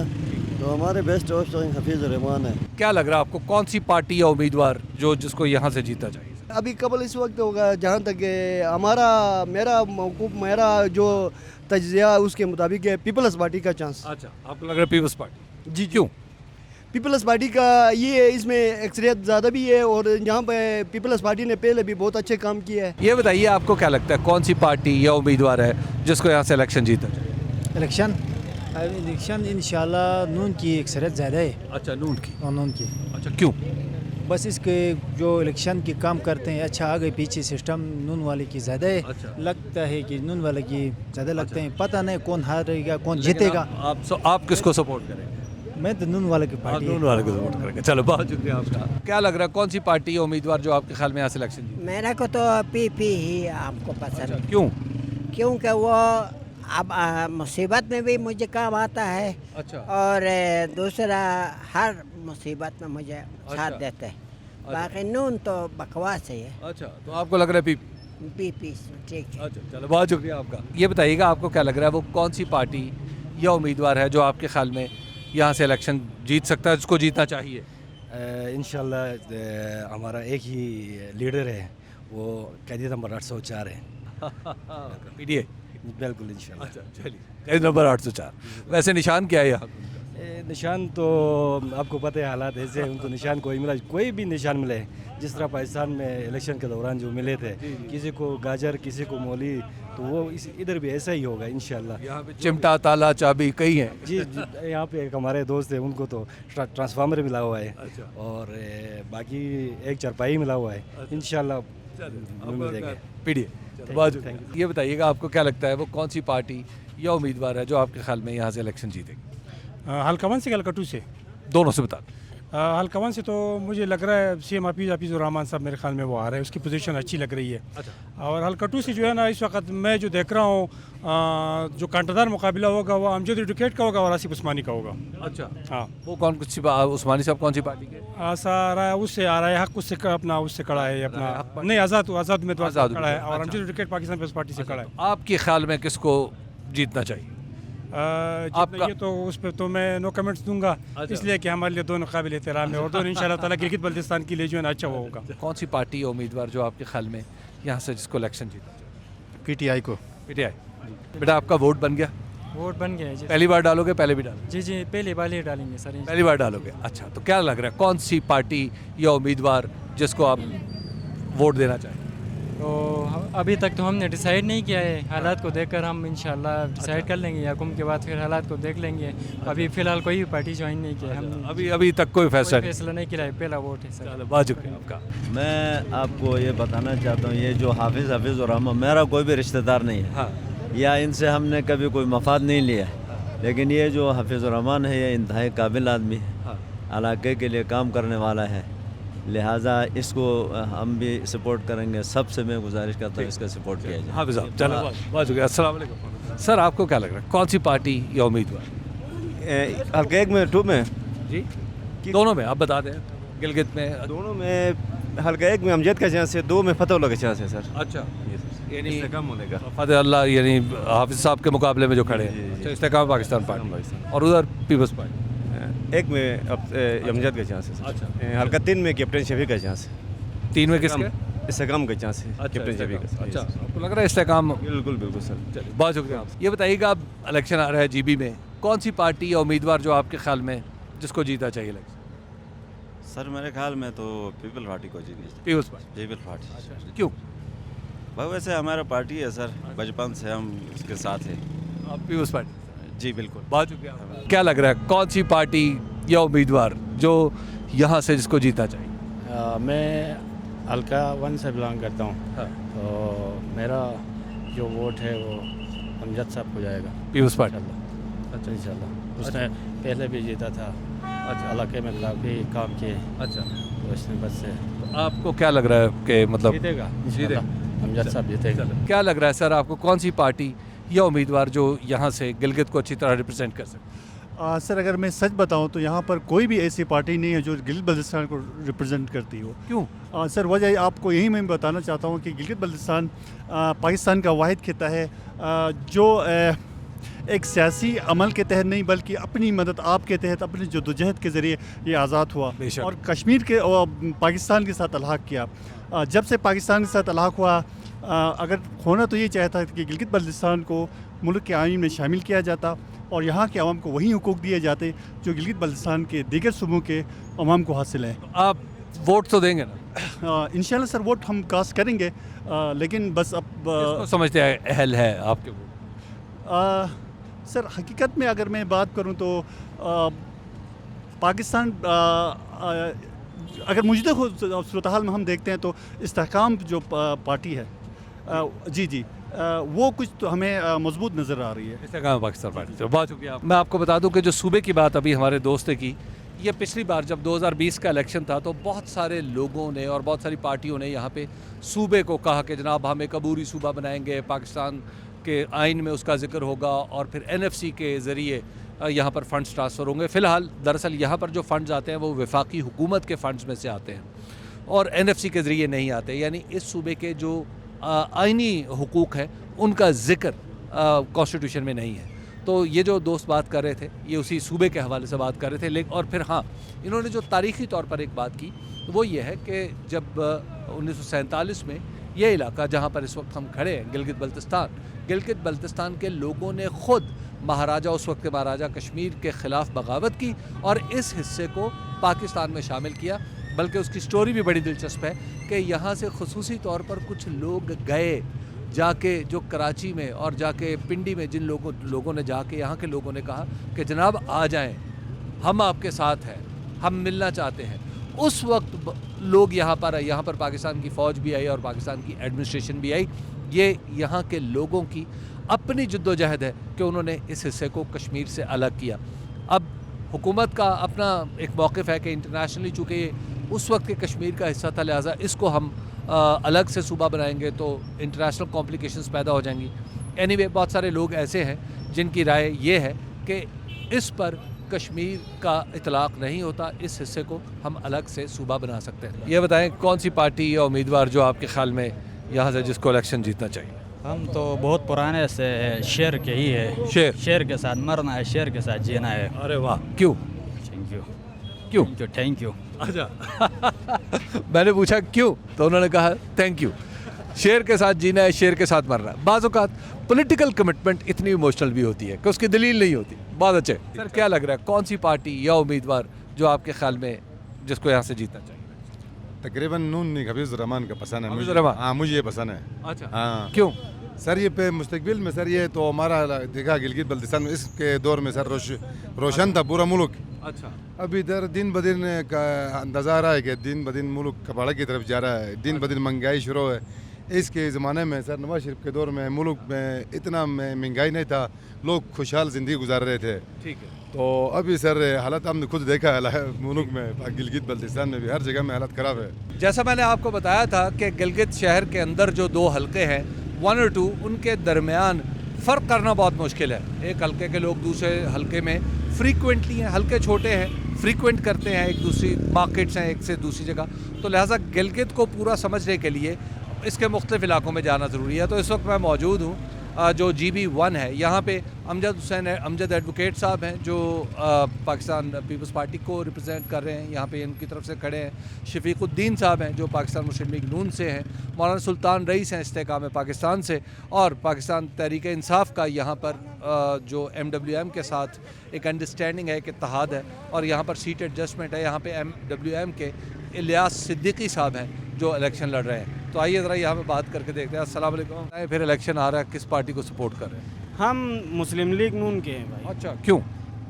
तो हमारे बेस्ट ऑप्शन हफीज़ रहमान है। क्या लग रहा है आपको, कौन सी पार्टी या उम्मीदवार जो जिसको यहाँ से जीतना चाहिए? अभी कबल इस वक्त होगा जहाँ तक मेरा जो तजिया उसके मुताबिक है पीपल्स पार्टी का चांस। अच्छा, आपको लग रहा है पीपल्स पार्टी? जी क्यों? पीपल्स पार्टी का ये इसमें एक्सरियत ज़्यादा भी है और यहाँ पे पीपल्स पार्टी ने पहले भी बहुत अच्छे काम किए हैं। ये बताइए आपको क्या लगता है कौन सी पार्टी या उम्मीदवार है जिसको यहाँ से इलेक्शन जीतना चाहिए? इलेक्शन इंशाल्लाह नून की एक्सरियत ज़्यादा है। अच्छा, नून की? नून की। अच्छा क्यों? बस इसके जो इलेक्शन के काम करते हैं अच्छा आगे पीछे सिस्टम नून वाले की ज़्यादा है। अच्छा। लगता है कि नून वाले की ज़्यादा लगते हैं। पता नहीं कौन हारेगा कौन जीतेगा। आप किसको सपोर्ट करेंगे? मैं तो नून वाले की पार्टी नून वाले को सपोर्ट करेंगे। चलो बहुत शुक्रिया आपका। क्या लग रहा है कौन सी पार्टी या उम्मीदवार जो आपके ख्याल में यहाँ से इलेक्शन जीते? मेरा को तो पीपी ही हमको पसंद। क्यों? क्योंकि वो अब मुसीबत में भी मुझे काम आता है। अच्छा। और दूसरा हर मुसीबत में मुझे साथ देते हैं। बाकी नून तो बकवास है। अच्छा, तो आपको लग रहा है पीपी ठीक है। अच्छा, चलो बहुत शुक्रिया आपका। ये बताइएगा आपको क्या लग रहा है वो कौन सी पार्टी या उम्मीदवार है जो आपके ख्याल में यहाँ से इलेक्शन जीत सकता है, जिसको जीतना चाहिए? इंशाल्लाह हमारा एक ही लीडर है, वो कैदी नंबर 804 है। पीडीए? बिल्कुल इंशाल्लाह। अच्छा चलिए, कैदी नंबर 804। वैसे निशान क्या है यहाँ? निशान तो आपको पता है हालात ऐसे हैं, उनको निशान कोई मिला, कोई भी निशान मिले, जिस तरह पाकिस्तान में इलेक्शन के दौरान जो मिले थे, किसी को गाजर किसी को मूली, तो वो इधर भी ऐसा ही होगा इंशाल्लाह। यहाँ पे चिमटा ताला चाबी कई हैं। जी यहाँ पे एक हमारे दोस्त है, उनको तो ट्रांसफार्मर मिला हुआ है। अच्छा। और बाकी एक चारपाई मिला हुआ है। इंशाल्लाह मिल जाएगा। पीडीए? ये बताइएगा आपको क्या लगता है वो कौन सी पार्टी या उम्मीदवार है जो आपके ख्याल में यहाँ से इलेक्शन जीतेगी? हल्कावन से हल्काटू से? दोनों से बता। हल्कावन से तो मुझे लग रहा है सीएम हाफिज़ुर रहमान साहब मेरे ख्याल में वो आ रहे हैं, उसकी पोजीशन अच्छी लग रही है। अच्छा। और हल्काटू से जो है ना इस वक्त मैं जो देख रहा हूँ जो कांटादार मुकाबला होगा वो अमजद एडवोकेट का होगा और आसिफ उस्मानी का होगा। अच्छा। हाँ। वो कौन कुछ उस्मानी साहब कौन सी पार्टी के? उससे आ रहा है, हक उससे अपना उससे खड़ा है अपना, नहीं आज़ाद उम्मीदवार खड़ा है और Amjad advocate Pakistan peoples party से खड़ा है। आपके ख्याल में किसको जीतना चाहिए? आपका ये तो उस पर तो मैं नो कमेंट्स दूंगा। अच्छा। इसलिए कि हमारे लिए दोनों काबिल एहतराम है और दोनों इंशाल्लाह ताला गिलगित बल्तिस्तान के लिए जो है ना अच्छा होगा। कौन सी पार्टी या उम्मीदवार जो आपके ख्याल में यहाँ से जिसको इलेक्शन जीतना चाहिए? पीटीआई को। पीटीआई? बेटा आपका वोट बन गया? वोट बन गया है जी। पहली बार डालोगे? पहले भी डालोगे? जी जी पहली बार ही डालेंगे सर। पहली बार डालोगे? अच्छा, तो क्या लग रहा है कौन सी पार्टी या उम्मीदवार जिसको आप वोट देना चाहें? तो अभी तक तो हमने डिसाइड नहीं किया है, हालात को देखकर हम इंशाल्लाह डिसाइड कर लेंगे, हुकुम के बाद फिर हालात को देख लेंगे। अभी फ़िलहाल कोई भी पार्टी ज्वाइन नहीं किया है हमने। अभी तक कोई फैसला नहीं किया है, पहला वोट है सर। बहुत शुक्रिया आपका। मैं आपको ये बताना चाहता हूँ, ये जो हाफिज़ुर रहमान मेरा कोई भी रिश्तेदार नहीं है। हाँ। या इनसे हमने कभी कोई मफाद नहीं लिया, लेकिन ये जो हाफिज़ुर रहमान है ये इंतहाई काबिल आदमी है। हाँ। इलाके के लिए काम करने वाला है, लिहाजा इसको हम भी सपोर्ट करेंगे। सबसे मैं गुजारिश करता हूँ इसका सपोर्ट किया जाए। हाँ साहब, चलो बहुत शुक्रिया। अस्सलाम वालेकुम। सर आपको क्या लग रहा है कौन सी पार्टी या उम्मीदवार? हल्का एक में, टू में जी? दोनों में आप बता दें। गिलगित में? दोनों में हल्का एक में अमजद का चांस है, दो में फतेहुल्लाह का चांस है सर। अच्छा, यानी कम होने का फतेहुल्लाह यानी हाफिज साहब के मुकाबले में जो खड़े हैं। अच्छा, इस्तेकाम पाकिस्तान पार्टी और उधर पीपल्स पार्टी। एक में अमजद का चांस है। अच्छा। हल्का 3 में कैप्टन शफी का चांस है। 3 में किसका? इस्तेकाम का चांस है। अच्छा, कैप्टन शफी का। अच्छा, आपको लग रहा है इस्तेकाम? बिल्कुल बिल्कुल सर। चलिए बहुत शुक्रिया। ये बताइएगा अब इलेक्शन आ रहा है जीबी में, कौन सी पार्टी या उम्मीदवार जो आपके ख्याल में जिसको जीतना चाहिए इलेक्शन? सर मेरे ख्याल में तो पीपल पार्टी को जीतनी चाहिए। Peoples party? People party. अच्छा, क्यों? भाई वैसे हमारा पार्टी है सर, बचपन से हम इसके साथ हैं। आप पीपल्स पार्टी? जी बिल्कुल। बहुत शुक्रिया। क्या लग रहा है कौन सी पार्टी या उम्मीदवार जो यहाँ से जिसको जीतना चाहिए? मैं हल्का 1 से बिलोंग करता हूँ। हाँ। तो मेरा जो वोट है वो अमजद साहब को जाएगा। Peoples party? अच्छा इंशाल्लाह। उसने पहले भी जीता था। अच्छा। इलाके में काफ़ी काम किए। अच्छा, तो इसने बस से। तो आपको क्या लग रहा है कि मतलब जीतेगा? अमजद साहब जीतेगा। क्या लग रहा है सर आपको कौन सी पार्टी या उम्मीदवार जो यहाँ से गिलगित को अच्छी तरह रिप्रेजेंट कर सकते? सर अगर मैं सच बताऊं तो यहाँ पर कोई भी ऐसी पार्टी नहीं है जो गिलगित बल्तिस्तान को रिप्रेजेंट करती हो। क्यों? सर वजह आपको यही मैं बताना चाहता हूँ कि गिलगित बल्तिस्तान पाकिस्तान का वाहिद खिता है जो एक सियासी अमल के तहत नहीं बल्कि अपनी मदद आप के तहत अपनी जद्दोजहद के ज़रिए ये आज़ाद हुआ और कश्मीर के पाकिस्तान के साथ अलहाक किया। जब से पाकिस्तान के साथ अलहाक हुआ अगर होना तो ये चाहता है कि गिलगित बल्तिस्तान को मुल्क के आइन में शामिल किया जाता और यहाँ के अवाम को वही हुकूक दिए जाते जो गिलगित बल्तिस्तान के दीगर सूबों के अवाम को हासिल है। आप वोट तो देंगे ना? इंशाल्लाह सर वोट हम कास्ट करेंगे, लेकिन बस अब समझते हैं अहल है आपके वोट? सर हकीकत में अगर मैं बात करूं तो पाकिस्तान अगर मौजूदा सूरत हाल में हम देखते हैं तो इस्तेहकाम जो पार्टी है जी وہ کچھ تو ہمیں مضبوط نظر آ رہی ہے. استحکام پاکستان پارٹی سے بہت شکریہ. میں آپ کو بتا دوں کہ جو صوبے کی بات ابھی ہمارے دوست نے کی، یہ پچھلی بار جب 2020 کا الیکشن تھا تو بہت سارے لوگوں نے اور بہت ساری پارٹیوں نے یہاں پہ صوبے کو کہا کہ جناب ہم ایک عبوری صوبہ بنائیں گے، پاکستان کے آئین میں اس کا ذکر ہوگا اور پھر NFC کے ذریعے یہاں پر فنڈز ٹرانسفر ہوں گے. فی الحال دراصل یہاں پر جو فنڈز آتے ہیں وہ وفاقی حکومت کے فنڈز میں سے آتے ہیں اور NFC کے ذریعے نہیں آتے، یعنی اس صوبے کے جو آئینی حقوق ہیں ان کا ذکر کانسٹیٹیوشن میں نہیں ہے. تو یہ جو دوست بات کر رہے تھے یہ اسی صوبے کے حوالے سے بات کر رہے تھے. اور پھر ہاں انہوں نے جو تاریخی طور پر ایک بات کی وہ یہ ہے کہ جب 1947 میں یہ علاقہ جہاں پر اس وقت ہم کھڑے ہیں گلگت بلتستان کے لوگوں نے خود مہاراجہ، اس وقت کے مہاراجہ کشمیر کے خلاف بغاوت کی اور اس حصے کو پاکستان میں شامل کیا. بلکہ اس کی سٹوری بھی بڑی دلچسپ ہے کہ یہاں سے خصوصی طور پر کچھ لوگ گئے جا کے جو کراچی میں اور جا کے پنڈی میں جن لوگوں نے جا کے یہاں کے لوگوں نے کہا کہ جناب آ جائیں، ہم آپ کے ساتھ ہیں، ہم ملنا چاہتے ہیں. اس وقت لوگ یہاں پر پاکستان کی فوج بھی آئی اور پاکستان کی ایڈمنسٹریشن بھی آئی. یہ یہاں کے لوگوں کی اپنی جد و جہد ہے کہ انہوں نے اس حصے کو کشمیر سے الگ کیا. اب حکومت کا اپنا ایک موقف ہے کہ انٹرنیشنلی چونکہ یہ اس وقت کے کشمیر کا حصہ تھا لہٰذا اس کو ہم الگ سے صوبہ بنائیں گے تو انٹرنیشنل کمپلیکیشنز پیدا ہو جائیں گی. اینی وے بہت سارے لوگ ایسے ہیں جن کی رائے یہ ہے کہ اس پر کشمیر کا اطلاق نہیں ہوتا، اس حصے کو ہم الگ سے صوبہ بنا سکتے ہیں. یہ بتائیں کون سی پارٹی یا امیدوار جو آپ کے خیال میں یہاں سے جس کو الیکشن جیتنا چاہیے؟ ہم تو بہت پرانے سے شیر کے ہی ہے، شیر کے ساتھ مرنا ہے، شیر کے ساتھ جینا ہے. ارے واہ، کیوں؟ Thank you. اچھا میں نے پوچھا کیوں تو انہوں نے کہا تھینک یو. شیر کے ساتھ جینا ہے، شیر کے ساتھ مرنا ہے. بعض اوقات پولیٹیکل کمٹمنٹ اتنی ایموشنل بھی ہوتی ہے کہ اس کی دلیل نہیں ہوتی. بہت اچھے. سر کیا لگ رہا ہے کون سی پارٹی یا امیدوار جو آپ کے خیال میں جس کو یہاں سے جیتنا چاہیے؟ تقریباً نون حفیظ الرحمان کا پسند ہے. مجھے یہ پسند ہے. اچھا ہاں کیوں؟ سر یہ پہ مستقبل میں سر یہ تو ہمارا دیکھا گلگت بلتستان میں اس کے دور میں سر روشن تھا پورا ملک. اچھا ابھی ادھر دن بدن کا اندازہ آ رہا ہے کہ دن بدن ملک کباڑے کی طرف جا رہا ہے، دن بدن مہنگائی شروع ہے. اس کے زمانے میں سر نواز شریف کے دور میں ملک میں اتنا مہنگائی نہیں تھا، لوگ خوشحال زندگی گزار رہے تھے. ٹھیک ہے. تو ابھی سر حالات ہم نے خود دیکھا ہے ملک میں، گلگت بلتستان میں بھی ہر جگہ میں حالات خراب ہے. جیسا میں نے آپ کو بتایا تھا کہ گلگت شہر کے اندر جو 2 حلقے ہیں 1 اور 2 ان کے درمیان فرق کرنا بہت مشکل ہے. ایک حلقے کے لوگ دوسرے حلقے میں فریکوینٹلی ہیں، حلقے چھوٹے ہیں، فریکوینٹ کرتے ہیں، ایک دوسری مارکیٹس ہیں ایک سے دوسری جگہ. تو لہٰذا گلگت کو پورا سمجھنے کے لیے اس کے مختلف علاقوں میں جانا ضروری ہے. تو اس وقت میں موجود ہوں جو GB1 ہے، یہاں پہ امجد ایڈوکیٹ صاحب ہیں جو پاکستان پیپلز پارٹی کو ریپرزینٹ کر رہے ہیں، یہاں پہ ان کی طرف سے کھڑے ہیں. شفیق الدین صاحب ہیں جو پاکستان مسلم لیگ نون سے ہیں. مولانا سلطان رئیس ہیں استحکام پاکستان سے. اور پاکستان تحریک انصاف کا یہاں پر جو MWM کے ساتھ ایک انڈرسٹینڈنگ ہے، ایک اتحاد ہے اور یہاں پر سیٹ ایڈجسٹمنٹ ہے. یہاں پہ MWM کے الیاس صدیقی صاحب ہیں جو الیکشن لڑ رہے ہیں. تو آئیے ذرا یہاں پہ بات کر کے دیکھتے ہیں. السلام علیکم. پھر الیکشن آ رہا ہے، کس پارٹی کو سپورٹ کر رہے ہیں؟ ہم مسلم لیگ نون کے ہیں بھائی. اچھا کیوں؟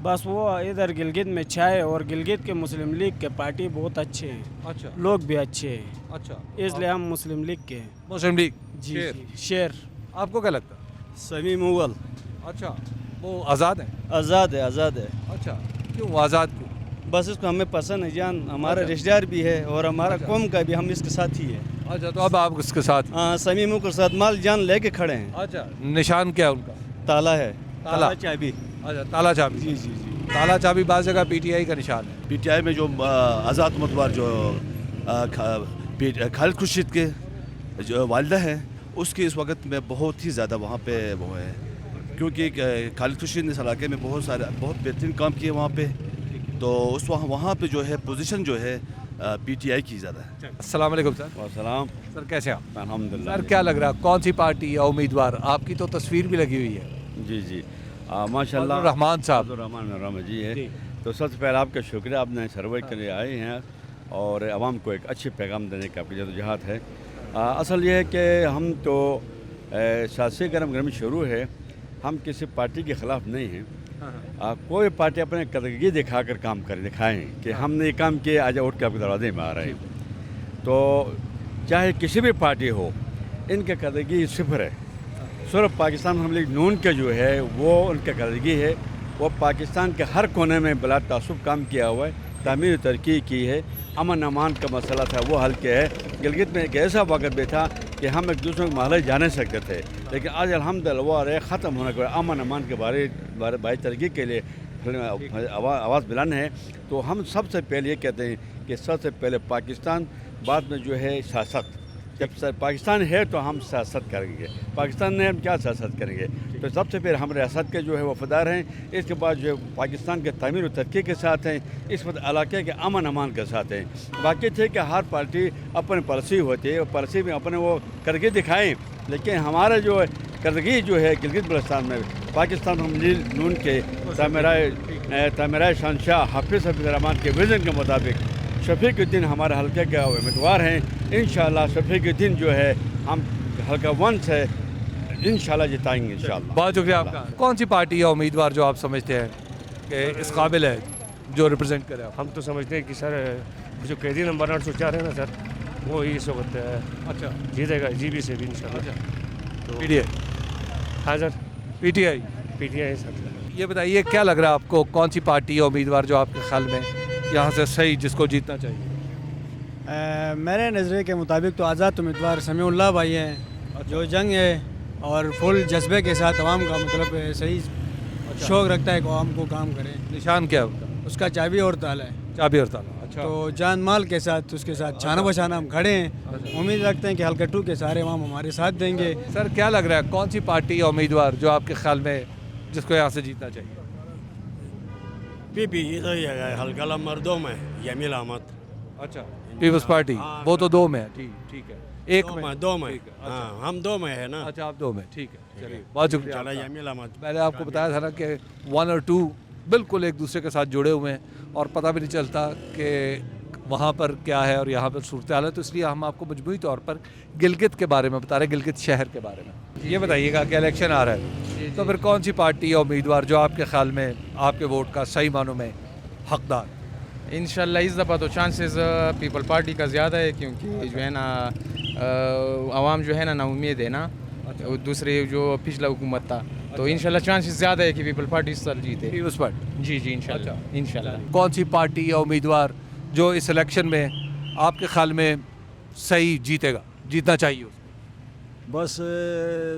بس وہ ادھر گلگت میں چھائے اور گلگت کے مسلم لیگ کے پارٹی بہت اچھے ہیں. اچھا لوگ بھی اچھے ہیں. اچھا اس لیے ہم مسلم لیگ کے ہیں. مسلم لیگ جی شیر. آپ کو کیا لگتا ہے؟ سمیع مغل. اچھا وہ آزاد ہیں؟ آزاد ہے، آزاد ہے. اچھا کیوں آزاد کیوں؟ بس اس کو ہمیں پسند ہے جان، ہمارا رشتہ دار بھی ہے اور ہمارا قوم کا بھی، ہم اس کے ساتھ ہی ہے. اچھا تو اب آپ اس کے ساتھ؟ ہاں سمیع مغل کے ساتھ مال جان لے کے کھڑے ہیں. اچھا نشان کیا ہے ان کا؟ تالا ہے. تالا چابی. اچھا تالا چابی. جی جی جی. تالا چابی بعض جگہ PTI کا نشان ہے. PTI میں جو آزاد امیدوار جو خالد خورشید کے جو والدہ ہیں اس کی اس وقت میں بہت ہی زیادہ وہاں پہ وہ ہے، کیونکہ خالد خورشید نے اس علاقے میں بہت بہترین کام کیے وہاں پہ. تو اس وہاں پہ جو ہے پوزیشن جو ہے PTI کی زیادہ ہے. السلام علیکم سر. السلام سر کیسے آپ؟ الحمدللہ. سر کیا لگ رہا ہے کون سی پارٹی یا امیدوار؟ آپ کی تو تصویر بھی لگی ہوئی ہے. جی جی ماشاء اللہ. رحمان صاحب. الرحمان جی ہے. تو سب سے پہلے آپ کا شکریہ، آپ نے سروے کے لیے آئے ہیں اور عوام کو ایک اچھے پیغام دینے کا آپ کی جدوجہد ہے. اصل یہ ہے کہ ہم تو سیاسی گرم شروع ہے، ہم کسی پارٹی کے خلاف نہیں ہیں. کوئی پارٹی اپنے قدرگی دکھا کر کام دکھائیں کہ ہم نے یہ کام کیا، آج اٹھ کے آپ کے دروازے میں آ رہے ہیں. تو چاہے کسی بھی پارٹی ہو، ان کے قدرگی صفر ہے. सिर्फ पाकिस्तान मुस्लिम लीग नून के जो है वो उनका कर्जगी है। वो पाकिस्तान के हर कोने में बिला तासुब काम किया हुआ है, तामीर तरक्की की है, अमन अमान का मसला था वो हल किया है। गिलगित में एक ऐसा वक्त भी था कि हम एक दूसरे को महल जा नहीं सकते थे, लेकिन आज अल्हम्दुलिल्लाह वो अरे ख़त्म होने के बाद अमन अमान के बारे भाई तरक्की के लिए आवाज़ बुलंद है। तो हम सबसे पहले ये कहते हैं कि सबसे पहले पाकिस्तान, बाद में जो है सियासत। जब पाकिस्तान है तो हम सियासत करेंगे, पाकिस्तान ने हम क्या सियासत करेंगे। तो सबसे पहले हम रियासत के जो है वफादार हैं, इसके बाद जो है पाकिस्तान के तामीर और तरक्की के साथ हैं, इस वक्त इलाके के अमन अमान के साथ हैं। बाकी थे कि हर पार्टी अपनी पॉलिसी होती है, पॉलिसी में अपने वो करके दिखाएँ, लेकिन हमारा जो करगी जो है गिलगित बल्तिस्तान में पाकिस्तान मुस्लिम लीग नून के तामीराए शहंशाह हाफिज़ रहमान के विज़न के मुताबिक शफीकुद्दीन हमारे हल्के के उम्मीदवार हैं। इंशाअल्लाह शफीकुद्दीन जो है हम हल्का 1 से इंशाअल्लाह जिताएंगे इंशाअल्लाह। बहुत शुक्रिया आपका। कौन सी पार्टी या उम्मीदवार जो आप समझते हैं कि इस काबिल है जो रिप्रेजेंट करे? हम तो समझते हैं कि सर जो कैदी नंबर 804 है ना सर, वो ही इस वक्त अच्छा जीतेगा जीबी से भी इंशाअल्लाह। तो पीटीआई? हाँ सर, पीटीआई सर। ये बताइए क्या लग रहा है आपको, कौन सी पार्टी या उम्मीदवार जो आपके ख्याल में यहाँ से सही जिसको जीतना चाहिए? मेरे नज़रिए के मुताबिक तो आज़ाद उम्मीदवार समीउल्लाह भाई हैं, जो जंग है और फुल जज्बे के साथ अवाम का मतलब सही शौक़ रखता है कि अवाम को काम करे। निशान क्या है उसका चाबी और ताला है। चाबी और ताला, अच्छा। तो जान माल के साथ उसके साथ छाना बछाना हम खड़े हैं। उम्मीद रखते हैं कि हल्का 2 के सारे अवाम हमारे साथ देंगे। सर क्या लग रहा है कौन सी पार्टी या उम्मीदवार जो आपके ख्याल में जिसको यहाँ से जीतना चाहिए? पीपी ये तो है, हल्का नंबर 2 में यमील अहमद। अच्छा, पीपल्स पार्टी वो तो 2 में है। ठीक है, एक में 2 में हाँ, हम 2 में है ना। अच्छा आप 2 में, ठीक है, चलिए बहुत शुक्रिया। यमील अहमद, मैंने आपको बताया था ना कि 1 और 2 बिल्कुल एक दूसरे के साथ जुड़े हुए हैं और पता भी नहीं चलता कि वहाँ पर क्या है और यहाँ पर सूरत हाल है। तो इसलिए हम आपको मजमूई तौर पर गिलगित के बारे में बता रहे हैं, गिलगित शहर के बारे में। ये बताइएगा कि इलेक्शन आ रहा है तो फिर कौन सी पार्टी या उम्मीदवार जो आपके ख्याल में आपके वोट का सही मानों में हकदार? इंशाल्लाह इस दफ़ा तो चांसेस पीपल पार्टी का ज़्यादा है, क्योंकि जो है ना आवाम जो है ना उम्मीद है ना दूसरे जो पिछला हुकूमत था, तो इंशाल्लाह चांसेस ज़्यादा है कि पीपल पार्टी इस साल जीते। पीपल्स पार्टी? जी इंशाल्लाह इंशाल्लाह। कौन सी पार्टी या उम्मीदवार जो इस इलेक्शन में आपके ख्याल में सही जीतेगा, जीतना चाहिए उसको? बस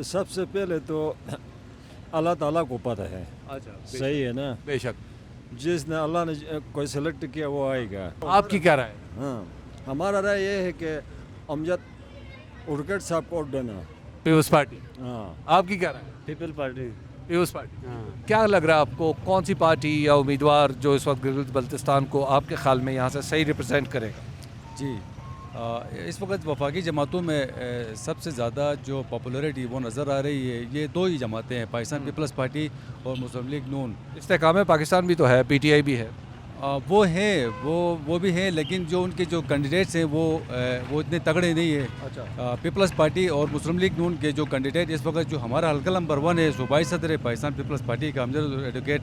सबसे पहले तो अल्लाह ताला को पता है। अच्छा, सही है ना? बेशक, जिसने अल्लाह ने कोई सेलेक्ट किया वो आएगा। आपकी क्या राय? हाँ, हमारा राय ये है कि अमजद उर्कट साहब को वोट देना। पीपल्स पार्टी? हाँ। आपकी क्या राय? पीपल पार्टी। पीपल्स पार्टी। क्या लग रहा है आपको कौन सी पार्टी या उम्मीदवार जो इस वक्त गिलगित बल्तिस्तान को आपके ख्याल में यहाँ से सही रिप्रेजेंट करेगा? जी इस वक्त वफाकी जमातों में सबसे ज़्यादा जो पॉपुलरिटी वो नज़र आ रही है, ये 2 ही जमातें हैं, पाकिस्तान पीपल्स पार्टी और मुस्लिम लीग नून। इस्तेकाम पाकिस्तान भी तो है, पीटीआई भी है। वो है, वो भी हैं, लेकिन जो उनके जो कैंडिडेट्स हैं वो इतने तगड़े नहीं है। अच्छा। पीपल्स पार्टी और मुस्लिम लीग नून के जो कैंडिडेट इस वक्त जो हमारा हल्का नंबर 1 है सूबाई सदर है पाकिस्तान पीपल्स पार्टी का अमजद एडवोकेट,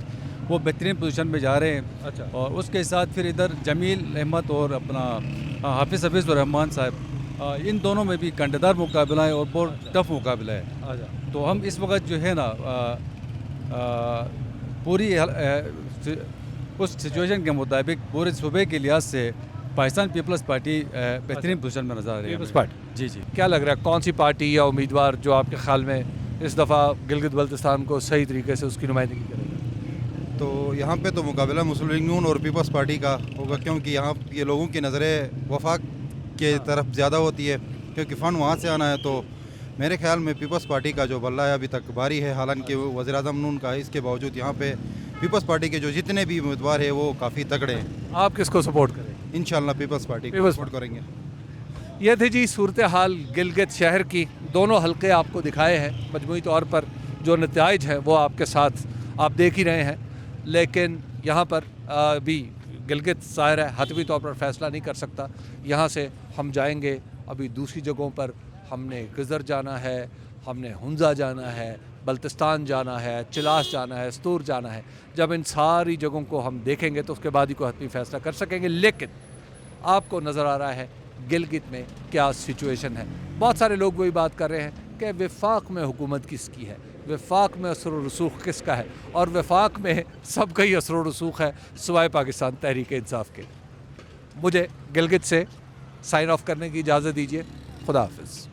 वो बेहतरीन पोजीशन में जा रहे हैं। अच्छा। और उसके साथ फिर इधर जमील अहमद और अपना हाफिज़ हफीज़ रहमान साहब, इन दोनों में भी कंडेदार मुकाबला है और बहुत टफ मुकाबला है। अच्छा। तो हम इस वक्त जो है ना पूरी उस सिचुएशन के मुताबिक पूरे सूबे के लिहाज से पाकिस्तान पीपल्स पार्टी बेहतरीन पोजीशन में नजर आ रही है। पीपल्स पार्टी? जी। क्या लग रहा है कौन सी पार्टी या उम्मीदवार जो आपके ख्याल में इस दफ़ा गिलगित बल्तिस्तान को सही तरीके से उसकी नुमाइंदगी करेगा? तो यहाँ पे तो मुकाबला मुस्लिम लीग नून और पीपल्स पार्टी का होगा, क्योंकि यहाँ ये लोगों की नज़रें वफाक के तरफ ज़्यादा होती है, क्योंकि फ़ंड वहाँ से आना है। तो मेरे ख्याल में पीपल्स पार्टी का जो बल्ला है अभी तक भारी है, हालांकि वज़ीर-ए-आज़म नून का है, इसके बावजूद यहाँ पे पीपल्स पार्टी के जो जितने भी उम्मीदवार हैं वो काफ़ी तगड़े हैं। आप किसको सपोर्ट करेंगे? इंशाल्लाह पीपल्स पार्टी को सपोर्ट करेंगे। ये थी जी सूरत हाल गिलगित शहर की। दोनों हल्के आपको दिखाए हैं, मजमूई तौर पर जो नतीज हैं वो आपके साथ आप देख ही रहे हैं, लेकिन यहाँ पर भी गिलगित ज़ाहिर है हतमी तौर पर फैसला नहीं कर सकता। यहाँ से हम जाएंगे अभी दूसरी जगहों पर, हमने गिज़र जाना है, हमने हुंजा जाना है, बल्तिस्तान जाना है, चिलास जाना है, स्तूर जाना है। जब इन सारी जगहों को हम देखेंगे तो उसके बाद ही कोई हतमी फैसला कर सकेंगे। लेकिन आपको नज़र आ रहा है गिलगित में क्या सिचुएशन है। बहुत सारे लोग वही बात कर रहे हैं کہ وفاق میں حکومت کس کی ہے، وفاق میں اثر و رسوخ کس کا ہے، اور وفاق میں سب کا ہی اثر و رسوخ ہے سوائے پاکستان تحریک انصاف کے۔ مجھے گلگت سے سائن آف کرنے کی اجازت دیجیے، خدا حافظ۔